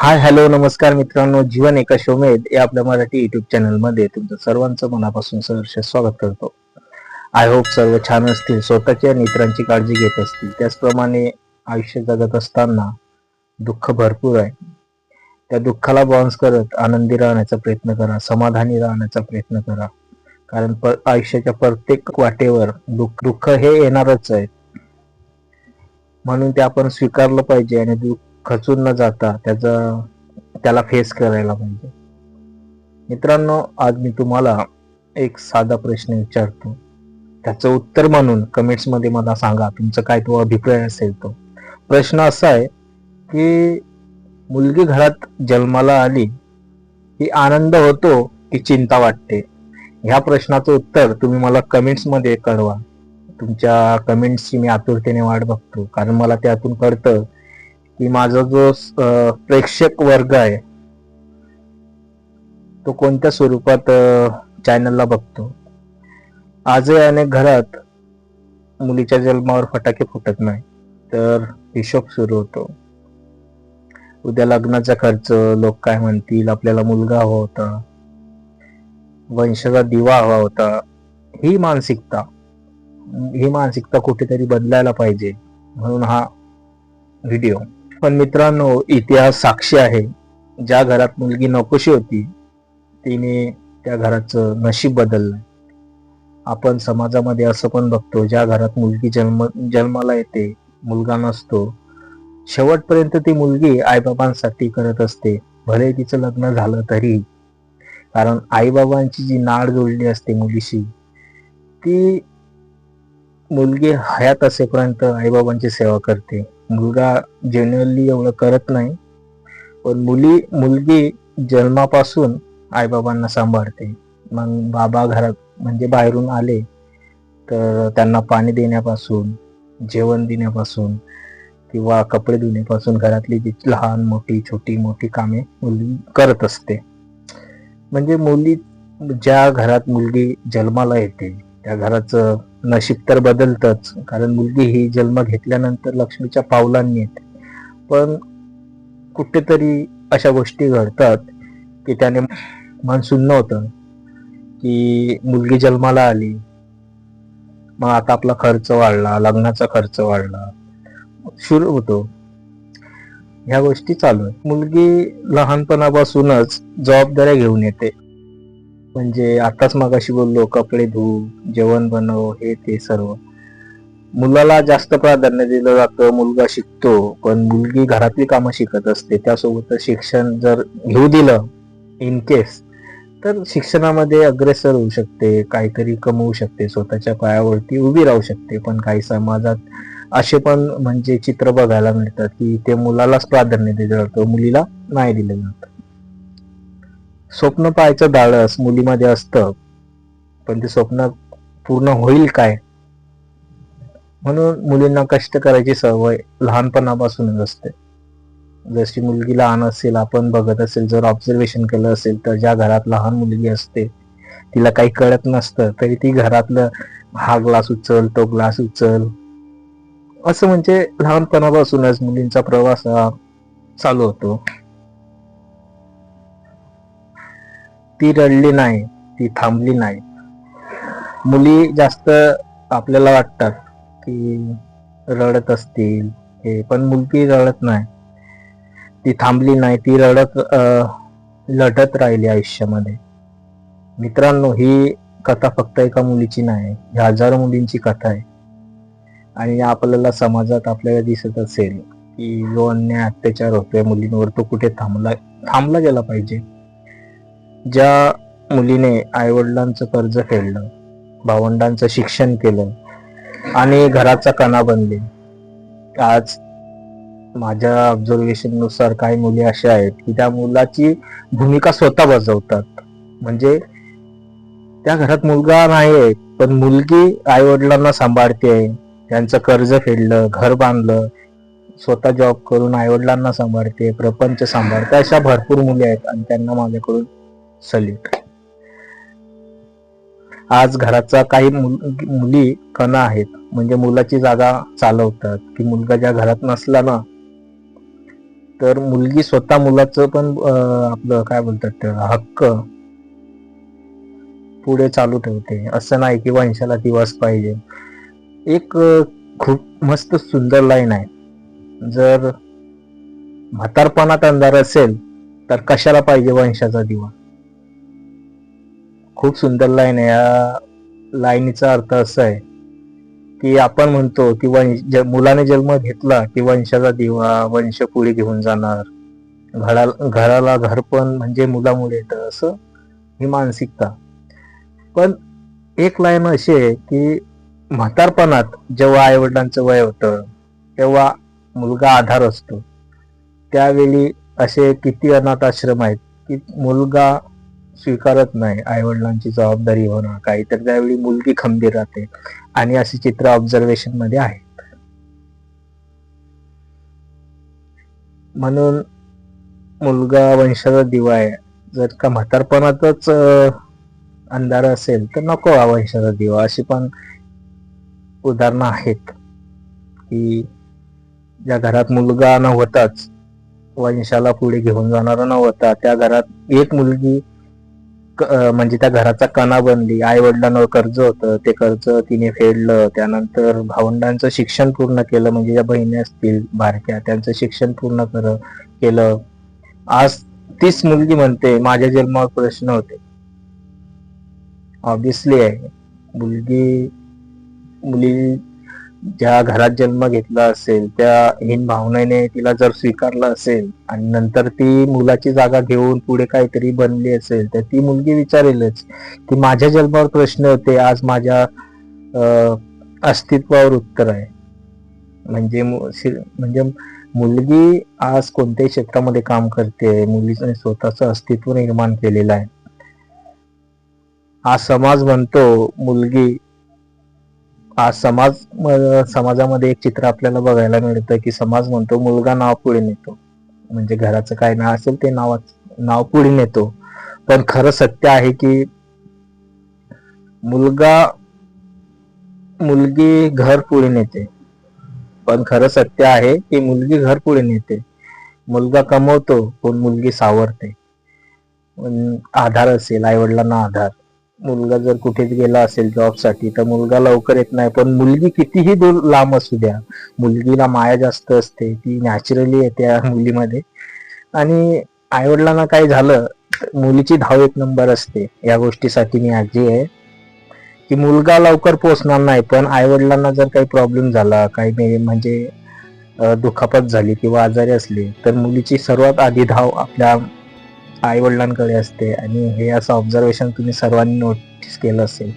Hi hello नमस्कार मित्रांनो, जीवन एका शोमेध या आपल्या मराठी युट्यूब चॅनल मध्ये तुमचं सर्वांचं मनापासून सहर्ष स्वागत करतो. आय होप सर्व छान असतील, स्वतःची आणि इतरांची काळजी घेत असतील. त्याचप्रमाणे आयुष्य जगत असताना दुःख भरपूर आहे. त्या दुःखाला बाउन्स करत आनंदी राहण्याचा प्रयत्न करा, समाधानी राहण्याचा प्रयत्न करा. कारण आयुष्याच्या प्रत्येक वाटेवर दुःख दुःख हे येणारच आहे. म्हणून ते आपण स्वीकारलं पाहिजे आणि दुःख खचून न जाता त्याला फेस करायला पाहिजे. मित्रांनो, आज मी तुम्हाला एक साधा प्रश्न विचारतो. त्याचं उत्तर म्हणून कमेंट्स मध्ये मला सांगा, तुमचा काय तो अभिप्राय असेल. तो प्रश्न असा आहे की मुलगी घरात जन्माला आली की आनंद होतो की चिंता वाटते? ह्या प्रश्नाचं उत्तर तुम्ही मला कमेंट्स मध्ये कळवा. तुमच्या कमेंट्सची मी आतुरतेने वाट बघतो, कारण मला त्यातून कळतं की माझा जो प्रेक्षक वर्ग आहे तो कोणत्या स्वरूपात चॅनलला बघतो. आजही अनेक घरात मुलीच्या जन्मावर फटाके फुटत नाही, तर हिशोब सुरू होतो. उद्या लग्नाचा खर्च, लोक काय म्हणतील, आपल्याला मुलगा हवा होता, वंशाचा दिवा हवा होता. ही मानसिकता कुठेतरी बदलायला पाहिजे, म्हणून हा व्हिडिओ. पण मित्रांनो, इतिहास साक्षी आहे. ज्या घरात मुलगी नकोशी होती तिने त्या घराचं नशीब बदललं. आपण समाजामध्ये असं पण बघतो, ज्या घरात मुलगी जन्माला येते, मुलगा नसतो, शेवटपर्यंत ती मुलगी आईबाबांसाठी करत असते, भले तिचं लग्न झालं तरी. कारण आईबाबांची जी नाळ जोडली असते मुलीशी, ती मुलगी हयात असेपर्यंत आईबाबांची सेवा करते. मुलगा जेन्युअनली एवढं करत नाही, पण मुलगी जन्मापासून आईबाबांना सांभाळते. मग बाबा घरात म्हणजे बाहेरून आले तर त्यांना पाणी देण्यापासून, जेवण देण्यापासून किंवा कपडे धुण्यापासून घरातली जी लहान मोठी छोटी मोठी कामे मुलगी करत असते. म्हणजे ज्या घरात मुलगी जन्माला येते त्या घराचं नशीब तर बदलतच. कारण मुलगी ही जन्म घेतल्यानंतर लक्ष्मीच्या पावलांनी येते. पण कुठेतरी अशा गोष्टी घडतात की त्याने मन सुन्न होतं की मुलगी जन्माला आली, मग आता आपला खर्च वाढला, लग्नाचा खर्च वाढला, सुरू होतो. ह्या गोष्टी चालू आहे. मुलगी लहानपणापासूनच जबाबदाऱ्या घेऊन येते. म्हणजे आताच मगाशी बोललो, कपडे धु, जेवण बनव, हे ते सर्व. मुलाला जास्त प्राधान्य दिलं जातं, मुलगा शिकतो, पण मुलगी घरातली कामं शिकत असते. त्यासोबत शिक्षण जर घेऊ दिलं इन केस, तर शिक्षणामध्ये अग्रेसर होऊ शकते, काहीतरी कमवू शकते, स्वतःच्या पायावरती उभी राहू शकते. पण काही समाजात असे पण म्हणजे चित्र बघायला मिळतात की ते मुलालाच प्राधान्य दिलं जातं, मुलीला नाही दिलं जातं. स्वप्न पाहायचं धाडस मुलीमध्ये असतं, पण ते स्वप्न पूर्ण होईल काय, म्हणून मुलींना कष्ट करायची सवय लहानपणापासूनच असते. जशी मुलगी लहान असेल, आपण बघत असेल, जर ऑब्झर्वेशन केलं असेल, तर ज्या घरात लहान मुलगी असते तिला काही कळत नसतं, तरी ती घरातलं हा ग्लास उचल, तो ग्लास उचल, असं म्हणजे लहानपणापासूनच मुलींचा प्रवास चालू होतो. ती रडली नाही, ती थांबली नाही. मुली जास्त आपल्याला वाटतात की रडत असतील हे, पण मुलगी रडत नाही, ती थांबली नाही, ती लढत राहिली आयुष्यामध्ये. मित्रांनो, ही कथा फक्त एका मुलीची नाही, ही हजारो मुलींची कथा आहे. आणि आपल्याला समाजात आपल्याला दिसत असेल की जो अन्याय अत्याचार होतोय मुलींवर, तो कुठे थांबला गेला पाहिजे. ज्या मुलीने आईवडिलांचं कर्ज फेडलं, भावंडांचं शिक्षण केलं आणि घराचा कणा बनले, आज माझ्या ऑब्झर्वेशन नुसार काही मुली अशा आहेत की त्या मुलाची भूमिका स्वतः बजावतात. म्हणजे त्या घरात मुलगा नाही, पण मुलगी आई वडिलांना सांभाळते, त्यांचं कर्ज फेडलं, घर बांधलं, स्वतः जॉब करून आई वडिलांना सांभाळते, प्रपंच सांभाळते. अशा भरपूर मुली आहेत आणि त्यांना माझ्याकडून सल्यूट. आज घराचा काही मुली कणा आहेत, म्हणजे मुलाची जागा चालवतात. की मुलगा ज्या घरात नसला ना, तर मुलगी स्वतः मुलाचं पण आपलं काय बोलतात त्याला हक्क पुढे चालू ठेवते. असं नाही की वंशाला दिवस पाहिजे. एक खूप मस्त सुंदर लाईन आहे, जर म्हातारपणात अंधार असेल तर कशाला पाहिजे वंशाचा दिवा. खूप सुंदर लाईन आहे. या लाईनीचा अर्थ असा आहे की आपण म्हणतो की मुलाने जन्म घेतला की वंशाचा दिवा, वंश पुढे घेऊन जाणार, घराला घर पण म्हणजे मुलामुळे येतं, असं ही मानसिकता. पण एक लाईन अशी आहे की म्हातारपणात जेव्हा आई वडिलांचं वय होतं तेव्हा मुलगा आधार असतो. त्यावेळी असे किती अनाथ आश्रम आहेत की मुलगा स्वीकारत नाही आई वडिलांची जबाबदारी होणं काही, तर त्यावेळी मुलगी खंबीर राहते. आणि अशी चित्र ऑब्झर्वेशन मध्ये आहेत. म्हणून मुलगा वंशाचा दिवा आहे. जर का म्हातारपणातच अंधार असेल तर नको हा वंशाचा दिवा. अशी पण उदाहरणं आहेत की ज्या घरात मुलगा नव्हताच, वंशाला पुढे घेऊन जाणारा नव्हता, त्या घरात एक मुलगी म्हणजे त्या घराचा कणा बनली. आई वडिलांवर कर्ज होतं, ते कर्ज तिने फेडलं. त्यानंतर भावंडांचं शिक्षण पूर्ण केलं, म्हणजे ज्या बहिणी असतील बारक्या त्यांचं शिक्षण पूर्ण केलं. आज तीच मुलगी म्हणते माझ्या जन्मावर प्रश्न होते. ऑब्विसली आहे, मुली ज्या घरात जन्म घेतला असेल त्या हीन भावनेने तिला जर स्वीकारलं असेल आणि नंतर ती मुलाची जागा घेऊन पुढे काहीतरी बनली असेल तर ती मुलगी विचारेलच की माझ्या जन्मावर प्रश्न होते, आज माझ्या अस्तित्वावर उत्तर आहे. म्हणजे मुलगी आज कोणत्याही क्षेत्रामध्ये काम करते, मुलीने स्वतःचं अस्तित्व निर्माण केलेलं आहे. हा समाज म्हणतो मुलगी, आज समाजामध्ये एक चित्र आपल्याला बघायला मिळतं की समाज म्हणतो मुलगा नाव पुढे नेतो, म्हणजे घराचं काय नाव असेल ते नाव पुढे नेतो. पण खरं सत्य आहे की मुलगी घर पुढे नेते. पण खरं सत्य आहे की मुलगी घर पुढे नेते. मुलगा कमवतो पण मुलगी सावरते. आधार असेल, आई वडिलांना आधार. मुलगा जर कुठेच गेला असेल जॉबसाठी तर मुलगा लवकर येत नाही, पण मुलगी कितीही दूर लांब असू द्या, मुलगीला माया जास्त असते, ती नॅचरली येते त्या मुलीमध्ये. आणि आई वडिलांना काही झालं मुलीची धाव एक नंबर असते. या गोष्टीसाठी मी आजी आहे की मुलगा लवकर पोहोचणार नाही, पण आई वडिलांना जर काही प्रॉब्लेम झाला, काही म्हणजे दुखापत झाली किंवा आजारी असले तर मुलीची सर्वात आधी धाव आपल्या आई वडिलांकडे असते. आणि हे असं ऑब्झर्वेशन तुम्ही सर्वांनी नोटीस केलं असेल.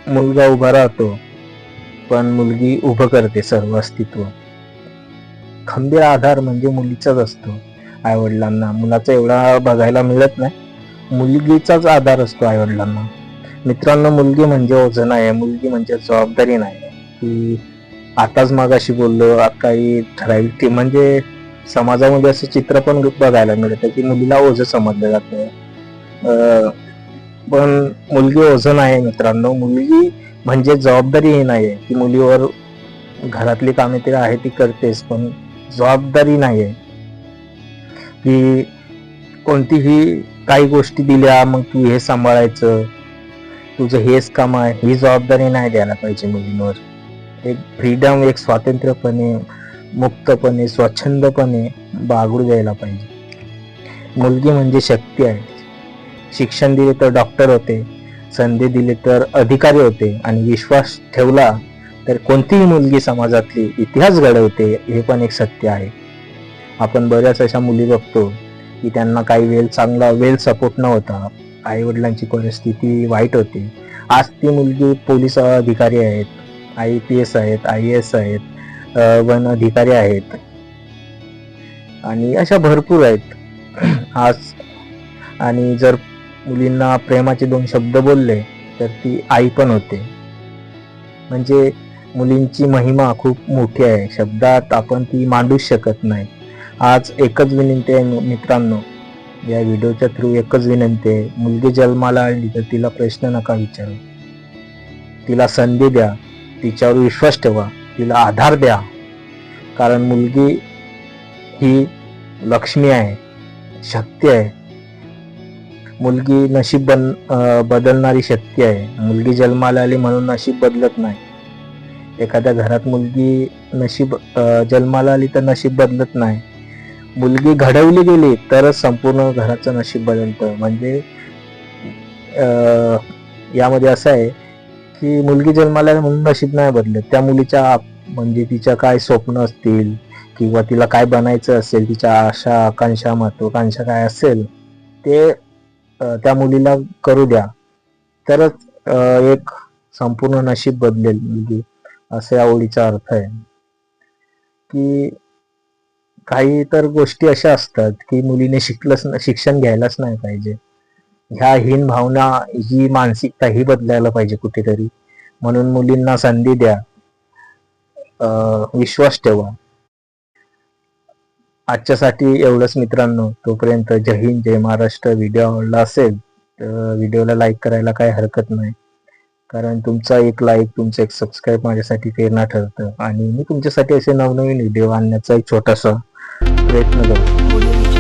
मुलगा उभा राहतो पण मुलगी उभं करते सर्व अस्तित्व. खंबीर आधार म्हणजे मुलीचाच असतो आई वडिलांना. मुलाचा एवढा बघायला मिळत नाही, मुलगीचाच आधार असतो आई वडिलांना. मित्रांनो, मुलगी म्हणजे ओझं आहे, मुलगी म्हणजे जबाबदारी नाही. की आताच मागाशी बोललो, काही ठराविक म्हणजे समाजामध्ये असं चित्र पण बघायला मिळतं की मुलीला ओझं समजलं जातं. पण मुलगी ओझं नाही मित्रांनो. मुलगी म्हणजे जबाबदारी ही नाही आहे की मुलीवर घरातली कामे ती आहे ती करतेस, पण जबाबदारी नाही आहे की कोणतीही काही गोष्टी दिल्या मग तू हे सांभाळायचं, तुझं हेच काम आहे, ही जबाबदारी नाही द्यायला पाहिजे मुलींवर. एक फ्रीडम, एक स्वातंत्र्यपणे, मुक्तपणे, स्वच्छंदपणे बागडू द्यायला पाहिजे. मुलगी म्हणजे शक्ती आहे. शिक्षण दिले तर डॉक्टर होते, संधी दिली तर अधिकारी होते, आणि विश्वास ठेवला तर कोणतीही मुलगी समाजातली इतिहास घडवते. हे पण एक सत्य आहे. आपण बऱ्याच अशा मुली बघतो की त्यांना काही वेल सपोर्ट नव्हता, आई वडिलांची परिस्थिती वाईट होती. आज ती मुलगी पोलीस अधिकारी आहेत, IPS आहेत, IAS आहेत, वन अधिकारी आहेत, आणि अशा भरपूर आहेत आज. आणि जर मुलींना प्रेमाचे 2 शब्द बोलले तर ती आई पण होते. म्हणजे मुलींची महिमा खूप मोठी आहे, शब्दात आपण ती मांडूच शकत नाही. आज एकच विनंती आहे मित्रांनो, या व्हिडिओच्या थ्रू एकच विनंती आहे, मुलगी जन्माला आली तर तिला प्रश्न नका विचारू, तिला संधी द्या, तिच्यावर विश्वास ठेवा, तिला आधार द्या. कारण मुलगी ही लक्ष्मी आहे, शक्ती आहे. मुलगी नशीब बदलणारी शक्ती आहे. मुलगी जन्माला आली म्हणून नशीब बदलत नाही. एखाद्या घरात मुलगी जन्माला आली तर नशीब बदलत नाही. मुलगी घडवली गेली तरच संपूर्ण घराचं नशीब बदलतं. म्हणजे यामध्ये असं आहे की मुलगी जन्माला आली म्हणून नशीब नाही बदलत. त्या मुलीच्या म्हणजे तिच्या काय स्वप्न असतील किंवा तिला काय बनायचं असेल, तिच्या आशा आकांक्षा महत्वाकांक्षा काय असेल ते त्या मुलीला करू द्या, तरच एक संपूर्ण नशीब बदलेल मुलगी, असा या ओळीचा अर्थ आहे. की काही तर गोष्टी अशा असतात की मुलीने शिक्षण घ्यायलाच नाही पाहिजे. ह्या हीन भावना, ही मानसिकता ही बदलायला पाहिजे कुठेतरी. म्हणून मुलींना संधी द्या, विश्वास ठेवा. आजच्यासाठी एवढंच मित्रांनो. तोपर्यंत जय हिंद, जय महाराष्ट्र. व्हिडिओ आवडला असेल तर व्हिडिओला लाईक करायला काही हरकत नाही, कारण तुमचा एक लाईक, तुमचं एक सबस्क्राईब माझ्यासाठी प्रेरणा ठरतं आणि मी तुमच्यासाठी असे नवनवीन व्हिडिओ आणण्याचा एक छोटासा प्रयत्न करतो.